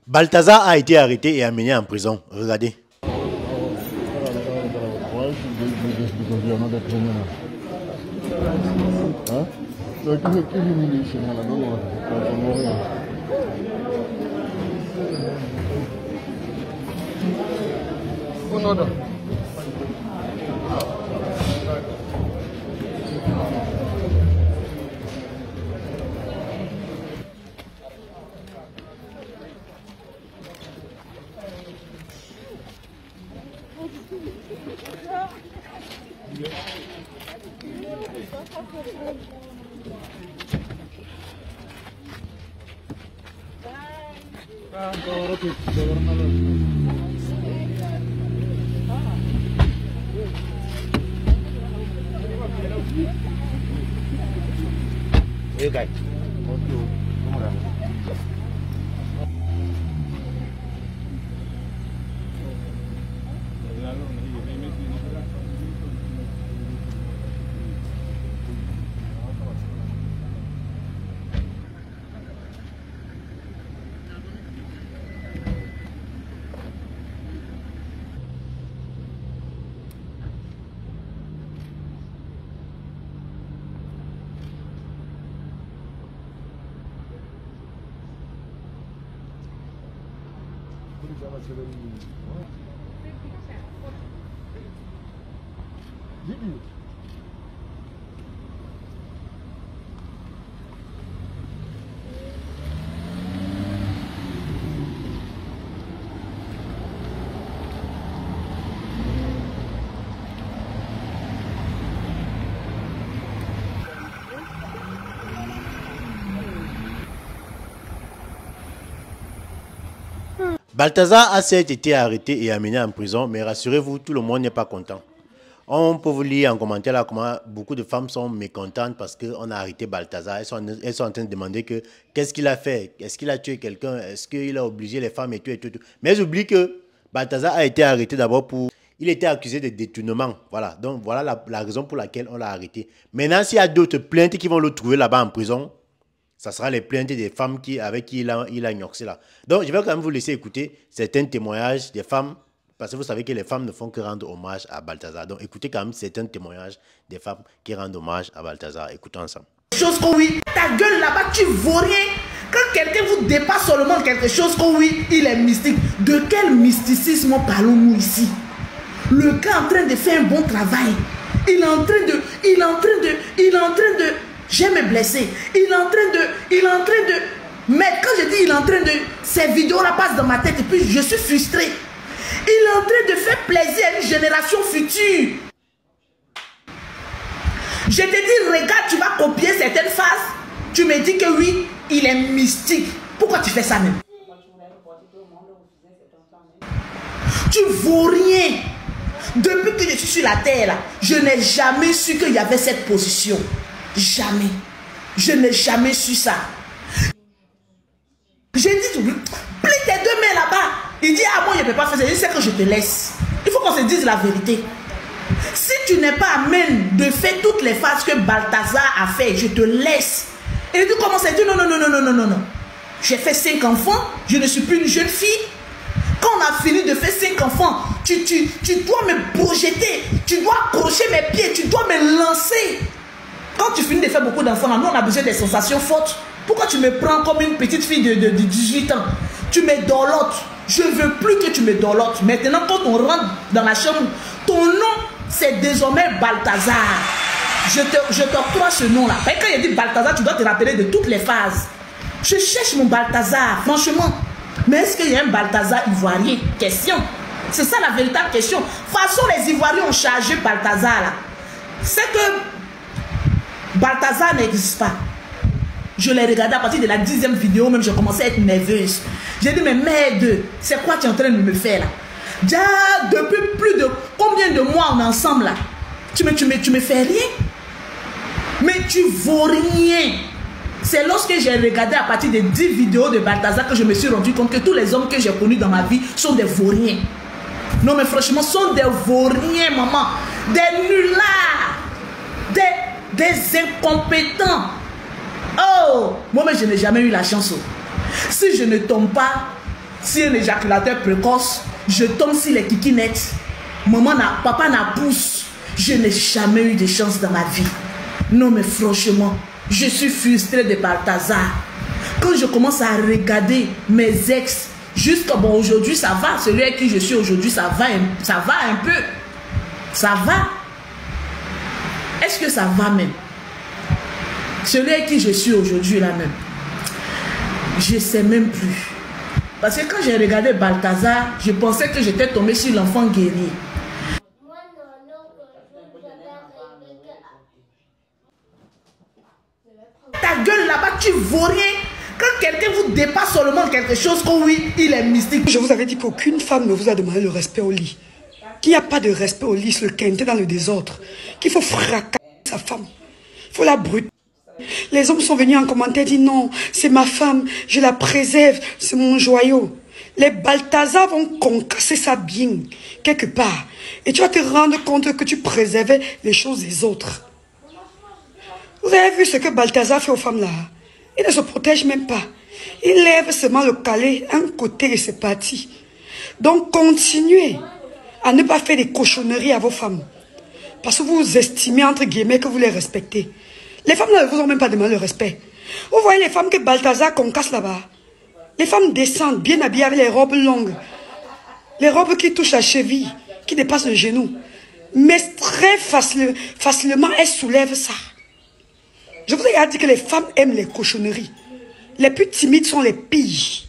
Balthazar a été arrêté et amené en prison. Regardez. Balthazar a certes été arrêté et amené en prison, mais rassurez-vous, tout le monde n'est pas content. On peut vous lire en commentaire là comment beaucoup de femmes sont mécontentes parce qu'on a arrêté Balthazar. Elles sont en train de demander que qu'est-ce qu'il a fait? Est-ce qu'il a tué quelqu'un? Est-ce qu'il a obligé les femmes et tout et tout? Mais ils oublient que Balthazar a été arrêté d'abord pour... Il était accusé de détournement. Voilà, donc voilà la raison pour laquelle on l'a arrêté. Maintenant, s'il y a d'autres plaintes qui vont le trouver là-bas en prison, ça sera les plaintes des femmes avec qui il a gnoxé là. Donc, je vais quand même vous laisser écouter certains témoignages des femmes, parce que vous savez que les femmes ne font que rendre hommage à Balthazar. Donc, écoutez quand même certains témoignages des femmes qui rendent hommage à Balthazar. Écoutons ensemble. Chose qu'on oui, ta gueule là-bas, tu vaux rien. Quand quelqu'un vous dépasse seulement quelque chose qu'on oui, il est mystique. De quel mysticisme parlons-nous ici? Le gars est en train de faire un bon travail. Il est en train de... Je vais me blesser. Il est en train de... Mais quand je dis il est en train de... Ces vidéos-là passent dans ma tête et puis je suis frustré. Il est en train de faire plaisir à une génération future. Je te dis, regarde, tu vas copier certaines phases. Tu me dis que oui, il est mystique. Pourquoi tu fais ça même? Tu vaux rien. Depuis que je suis sur la terre, là, je n'ai jamais su qu'il y avait cette position. Jamais. Je n'ai jamais su ça. J'ai dit, plie tes deux mains là-bas. Il dit, ah moi je ne peux pas faire ça. Je dis, c'est que je te laisse. Il faut qu'on se dise la vérité. Si tu n'es pas amène de faire toutes les phases que Balthazar a fait, je te laisse. Et il dit, comment ça? Il dit, non. J'ai fait 5 enfants, je ne suis plus une jeune fille. Quand on a fini de faire 5 enfants, tu dois me projeter, tu dois accrocher mes pieds, tu dois me lancer. Quand tu finis de faire beaucoup d'enfants, nous on a besoin des sensations fortes. Pourquoi tu me prends comme une petite fille de 18 ans? Tu me dorlotes. Je ne veux plus que tu me dorlotes. Maintenant, quand on rentre dans la chambre, ton nom, c'est désormais Balthazar. Je t'octroie ce nom-là. Quand il dit Balthazar, tu dois te rappeler de toutes les phases. Je cherche mon Balthazar, franchement. Mais est-ce qu'il y a un Balthazar ivoirien? Question. C'est ça la véritable question. De toute façon, les Ivoiriens ont chargé Balthazar là. C'est que Balthazar n'existe pas. Je l'ai regardé à partir de la 10e vidéo, même je commençais à être nerveuse. J'ai dit, mais merde, c'est quoi tu es en train de me faire là? Déjà, depuis plus de combien de mois on est ensemble là? Tu me fais rien? Mais tu vaux rien. C'est lorsque j'ai regardé à partir de 10 vidéos de Balthazar que je me suis rendu compte que tous les hommes que j'ai connus dans ma vie sont des vauriens. Non mais franchement, sont des vauriens, maman. Des nullards. Des incompétents. Oh, moi mais je n'ai jamais eu la chance. Si je ne tombe pas, si un éjaculateur précoce, je tombe sur les kikinettes. Papa n'a pousse. Je n'ai jamais eu de chance dans ma vie. Non, mais franchement, je suis frustrée de Balthazar. Quand je commence à regarder mes ex, jusqu'à bon, aujourd'hui ça va. Celui avec qui je suis aujourd'hui, ça va un peu. Ça va. Est-ce que ça va même? Celui avec qui je suis aujourd'hui là même, je ne sais même plus. Parce que quand j'ai regardé Balthazar, je pensais que j'étais tombée sur l'enfant guerrier. Ta gueule là-bas, tu vaux rien. Quand quelqu'un vous dépasse seulement quelque chose, que oui, il est mystique. Je vous avais dit qu'aucune femme ne vous a demandé le respect au lit. Qu'il n'y a pas de respect au lit, le quintet dans le désordre. Qu'il faut fracasser sa femme. Il faut la brûler. Les hommes sont venus en commentaire et disent non, c'est ma femme, je la préserve, c'est mon joyau. Les Balthazar vont concasser ça bien, quelque part. Et tu vas te rendre compte que tu préservais les choses des autres. Vous avez vu ce que Balthazar fait aux femmes là? Il ne se protège même pas. Il lève seulement le calais, un côté et c'est parti. Donc continuez à ne pas faire des cochonneries à vos femmes. Parce que vous estimez entre guillemets que vous les respectez. Les femmes ne vous ont même pas demandé le respect. Vous voyez les femmes que Balthazar concasse là-bas. Les femmes descendent bien habillées avec les robes longues. Les robes qui touchent la cheville, qui dépassent le genou. Mais très facilement, elles soulèvent ça. Je vous ai dit que les femmes aiment les cochonneries. Les plus timides sont les pires.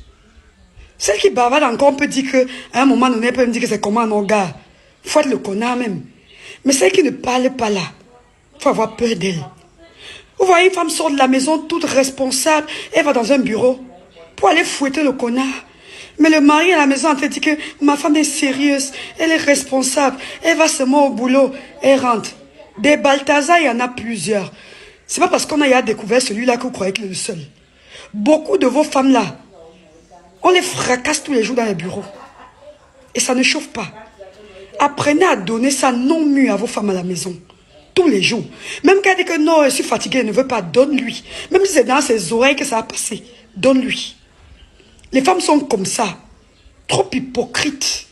Celles qui bavardent encore, on peut dire qu'à un moment donné, elles peuvent me dire que c'est comment un gars. Il faut être le connard même. Mais celles qui ne parlent pas là, il faut avoir peur d'elles. Vous voyez, une femme sort de la maison toute responsable, elle va dans un bureau pour aller fouetter le connard. Mais le mari à la maison te dit que ma femme est sérieuse, elle est responsable, elle va seulement au boulot, elle rentre. Des Balthazar, il y en a plusieurs. C'est pas parce qu'on a découvert celui-là que vous croyez qu'il est le seul. Beaucoup de vos femmes-là, on les fracasse tous les jours dans les bureaux. Et ça ne chauffe pas. Apprenez à donner ça non mu à vos femmes à la maison. Tous les jours. Même quand elle dit que non, je suis fatiguée, elle ne veut pas, donne-lui. Même si c'est dans ses oreilles que ça va passer, donne-lui. Les femmes sont comme ça. Trop hypocrites.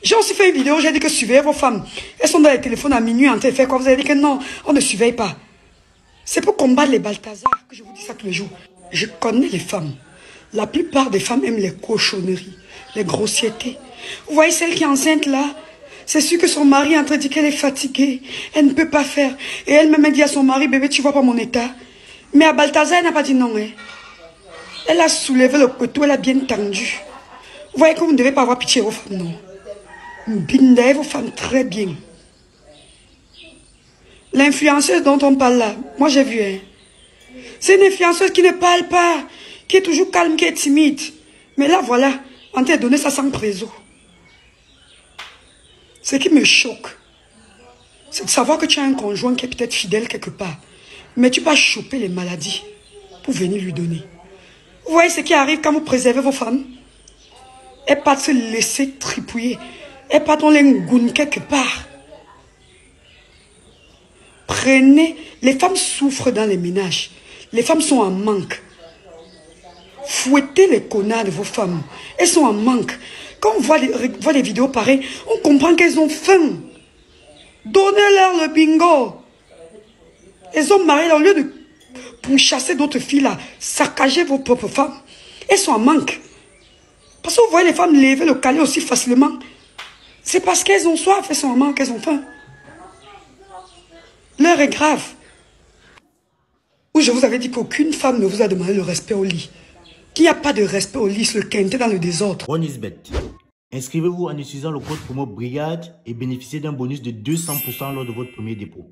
J'ai aussi fait une vidéo, j'ai dit que surveillez vos femmes. Elles sont dans les téléphones à minuit en train de faire quoi? Vous avez dit que non, on ne surveille pas. C'est pour combattre les Balthazar que je vous dis ça tous les jours. Je connais les femmes. La plupart des femmes aiment les cochonneries, les grossièretés. Vous voyez celle qui est enceinte là? C'est sûr que son mari est en train de dire qu'elle est fatiguée. Elle ne peut pas faire. Et elle-même dit à son mari, bébé, tu vois pas mon état. Mais à Balthazar, elle n'a pas dit non. Hein. Elle a soulevé le couteau, elle a bien tendu. Vous voyez que vous ne devez pas avoir pitié vos femmes, non. Bindez vos femmes très bien. L'influenceuse dont on parle là, moi j'ai vu. Hein. C'est une influenceuse qui ne parle pas, qui est toujours calme, qui est timide. Mais là, voilà, on t'a donné ça sans préso. Ce qui me choque, c'est de savoir que tu as un conjoint qui est peut-être fidèle quelque part. Mais tu vas choper les maladies pour venir lui donner. Vous voyez ce qui arrive quand vous préservez vos femmes? Elles partent se laisser tripouiller. Elles partent dans les ngounes quelque part. Prenez, les femmes souffrent dans les ménages. Les femmes sont en manque. Fouettez les connards de vos femmes. Elles sont en manque. Quand on voit des vidéos pareilles, on comprend qu'elles ont faim. Donnez-leur le bingo. Les hommes mariés, au lieu de pour chasser d'autres filles là, saccagez vos propres femmes. Elles sont en manque. Parce que vous voyez les femmes lever le calais aussi facilement. C'est parce qu'elles ont soif, elles sont en manque, elles ont faim. L'heure est grave. Où je vous avais dit qu'aucune femme ne vous a demandé le respect au lit. Qu'il n'y a pas de respect au lit, le quintet dans le désordre. Bonusbet. Inscrivez-vous en utilisant le code promo BRIGADE et bénéficiez d'un bonus de 200% lors de votre premier dépôt.